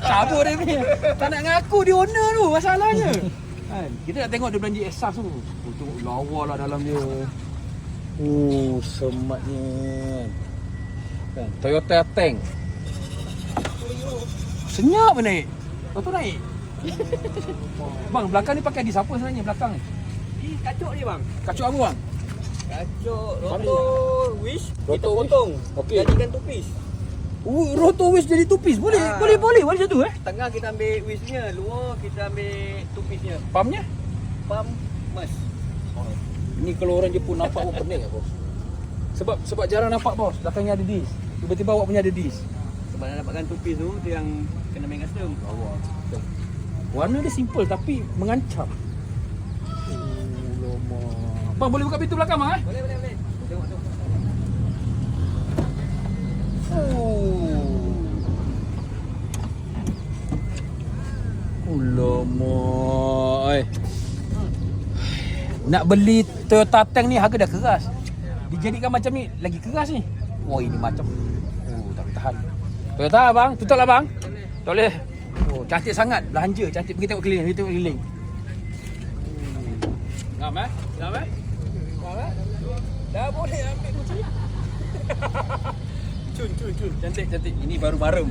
Cabut dia punya. Tak nak ngaku dia owner tu masalahnya. Kan? Kita nak tengok dia belanja exhaust tu. Oh, tengok lawa lah dalam dia. Oh, sematnya. Kan? Toyota Tank. Senyap pun naik. Kau tu naik. Bang, belakang ni pakai disk apa sebenarnya belakang ni? Kacuk dia bang. Kacuk apa bang? Kacuk rotor wish kita potong. Okey. Jadikan tupis. Rotor wish jadi tupis. Boleh, Ah. boleh macam tu Tengah kita ambil wishnya, luar kita ambil tupisnya. Pumpnya? Pump mas. Ni kalau orang Jepun nampak pun pening lah bos. Sebab jarang nampak bos, belakangnya ada disk. Tiba-tiba awak punya ada disk. Sebab nak dapatkan tupis tu yang kena main custom. Warna dia simple tapi mengancam. Lama. Bang, boleh buka pintu belakang bang Boleh. Tengok tu. Lama. Nak beli Toyota Tank ni harga dah keras. Dijadikan macam ni lagi keras ni. Wah, ini macam tak boleh tahan. Toyota bang, tutup lah bang. Tak boleh. Oh, cantik sangat. Belanja cantik. Pergi tengok keliling, Ngam Ngam Dah boleh ambil tu. Cun. Cantik. Ini baru barem.